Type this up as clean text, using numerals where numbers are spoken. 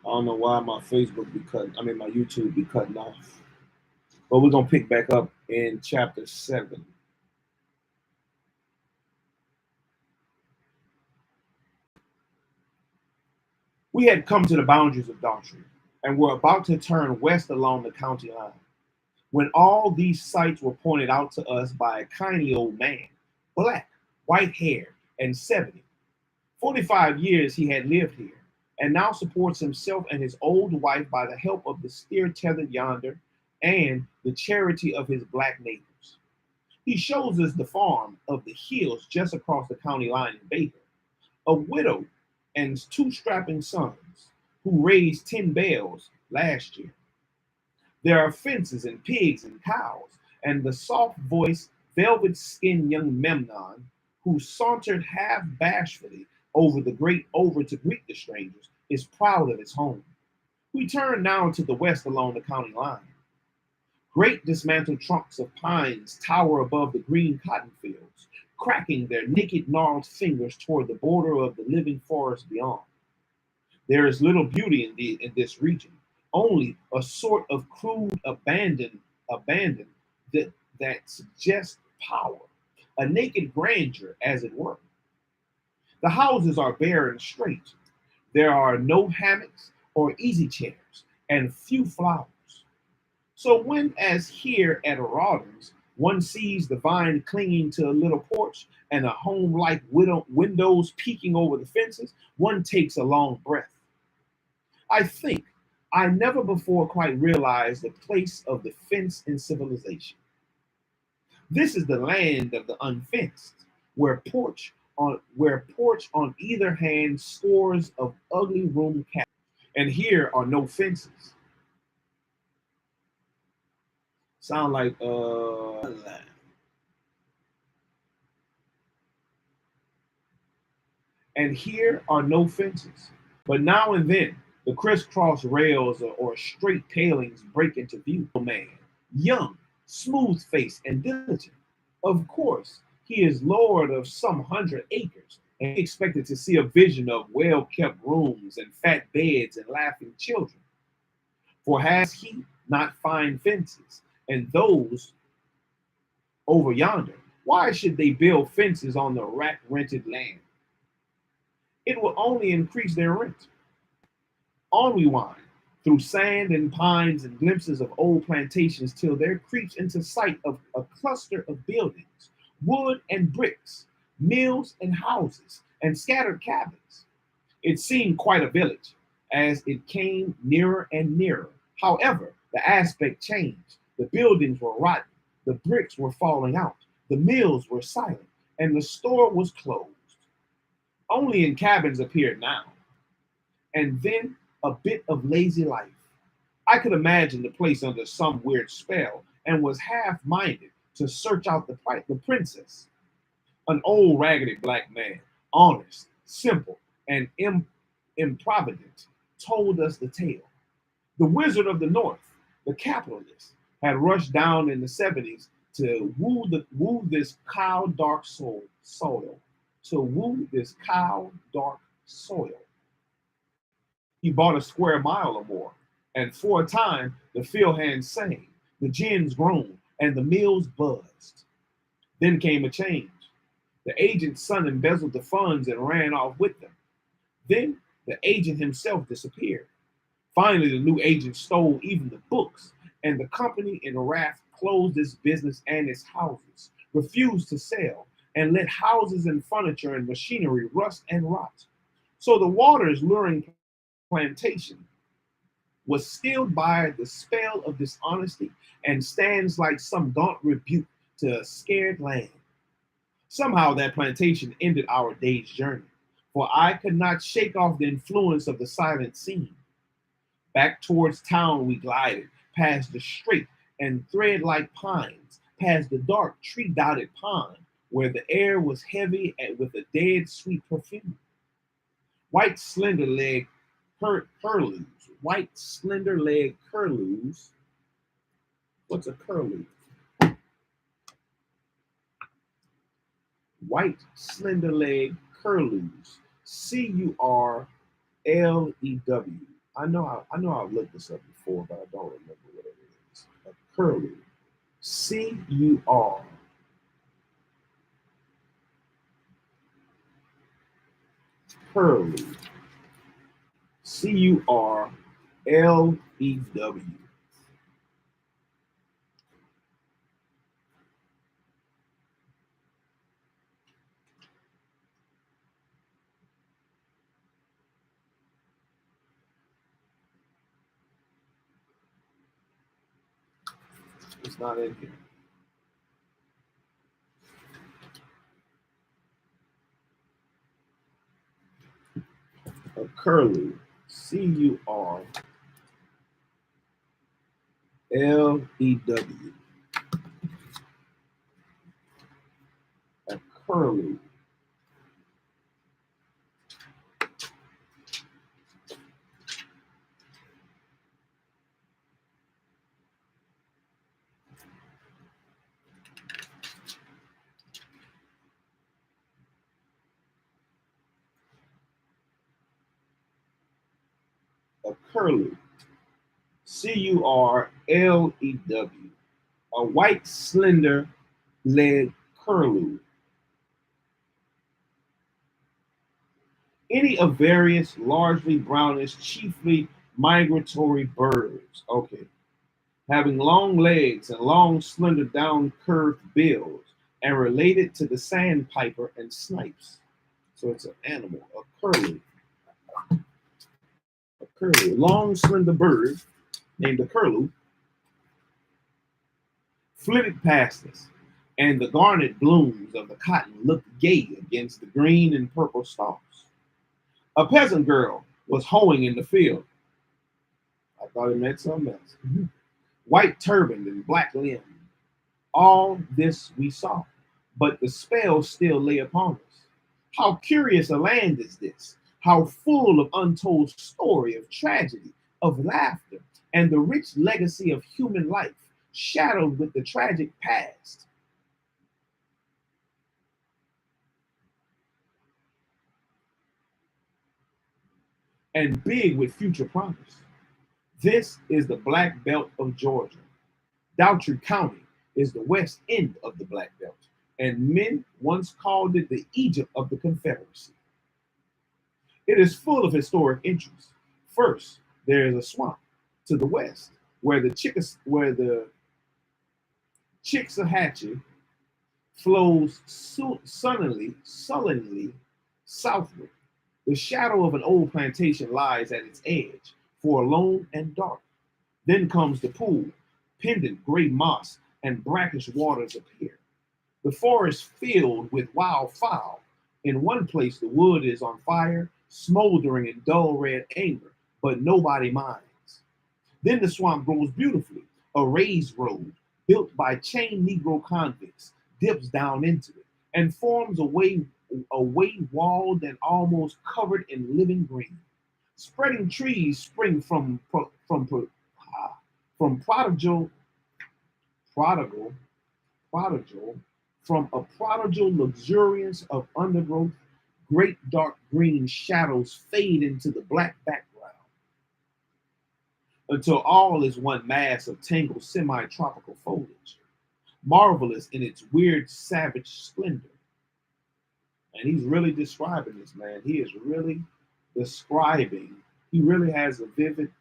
I don't know why my Facebook be cutting, I mean my YouTube be cutting off. But we're gonna pick back up in chapter 7. We had come to the boundaries of Daughtry and were about to turn west along the county line when all these sights were pointed out to us by a kindly old man, black, white hair, and 70. 45 years he had lived here, and now supports himself and his old wife by the help of the steer tethered yonder and the charity of his black neighbors. He shows us the farm of the hills just across the county line in Baker, a widow and two strapping sons who raised 10 bells last year. There are fences and pigs and cows, and the soft voiced, velvet skinned young Memnon who sauntered half bashfully over to greet the strangers is proud of his home. We turn now to the west along the county line. Great dismantled trunks of pines tower above the green cotton fields, cracking their naked gnarled fingers toward the border of the living forest beyond. There is little beauty in this region, only a sort of crude abandon that suggests power, a naked grandeur, as it were. The houses are bare and straight. There are no hammocks or easy chairs, and few flowers. So when, as here at Rawdon's, one sees the vine clinging to a little porch and the home-like windows peeking over the fences, one takes a long breath. I think I never before quite realized the place of the fence in civilization. This is the land of the unfenced, where porch on either hand scores of ugly room cabins, and here are no fences. Sound like and here are no fences. But now and then, the crisscross rails or straight palings break into view. A man, young, smooth faced, and diligent. Of course, he is lord of some 100 acres, and expected to see a vision of well kept rooms and fat beds and laughing children. For has he not fine fences? And those over yonder, why should they build fences on the rack rented land? It will only increase their rent. On we wind, through sand and pines and glimpses of old plantations till there creeps into sight of a cluster of buildings, wood and bricks, mills and houses, and scattered cabins. It seemed quite a village as it came nearer and nearer. However, the aspect changed. The buildings were rotten, the bricks were falling out, the mills were silent, and the store was closed. Only in cabins appeared now, and then a bit of lazy life. I could imagine the place under some weird spell and was half minded to search out the princess. An old raggedy black man, honest, simple, and improvident, told us the tale. The Wizard of the North, the capitalist, had rushed down in the 70s to woo this cow dark soil, to woo this cow dark soil. He bought a square mile or more, and for a time the field hands sang, the gins groaned, and the mills buzzed. Then came a change. The agent's son embezzled the funds and ran off with them. Then the agent himself disappeared. Finally, the new agent stole even the books, and the company in wrath closed its business and its houses, refused to sell, and let houses and furniture and machinery rust and rot. So the water's luring plantation was stilled by the spell of dishonesty and stands like some gaunt rebuke to a scared land. Somehow that plantation ended our day's journey, for I could not shake off the influence of the silent scene. Back towards town we glided, past the straight and thread-like pines, past the dark tree-dotted pond, where the air was heavy and with a dead sweet perfume. White slender leg curlews, white slender leg curlews. What's a curlew? White slender leg curlews, Curlew, I know I've looked this up before, but I don't remember what it is. A curlew. C-U-R. Curlew. Curlew. It's not in here. A curlew. Curlew. A curlew. A curlew. Curlew. A white, slender legged curlew. Any of various, largely brownish, chiefly migratory birds. Okay. Having long legs and long, slender, down curved bills, and related to the sandpiper and snipes. So it's an animal, a curlew. A curlew. Long, slender bird named a curlew flitted past us, and the garnet blooms of the cotton looked gay against the green and purple stalks. A peasant girl was hoeing in the field. I thought it meant something else. White turban and black limb. All this we saw, but the spell still lay upon us. How curious a land is this! How full of untold story, of tragedy, of laughter, and the rich legacy of human life, shadowed with the tragic past. And big with future promise. This is the Black Belt of Georgia. Dougherty County is the west end of the Black Belt, and men once called it the Egypt of the Confederacy. It is full of historic interest. First, there is a swamp to the west where the Chickasahatchee flows sullenly southward. The shadow of an old plantation lies at its edge, forlorn and dark. Then comes the pool, pendant gray moss and brackish waters appear. The forest filled with wild fowl. In one place, the wood is on fire, smoldering in dull red anger, but nobody minds. Then the swamp grows beautifully. A raised road, built by chained Negro convicts, dips down into it and forms a way walled and almost covered in living green. Spreading trees spring from prodigal, prodigal, from a prodigal luxuriance of undergrowth. Great dark green shadows fade into the black background until all is one mass of tangled semi-tropical foliage, marvelous in its weird savage splendor. And he's really describing this, man. He is really describing, he really has a vivid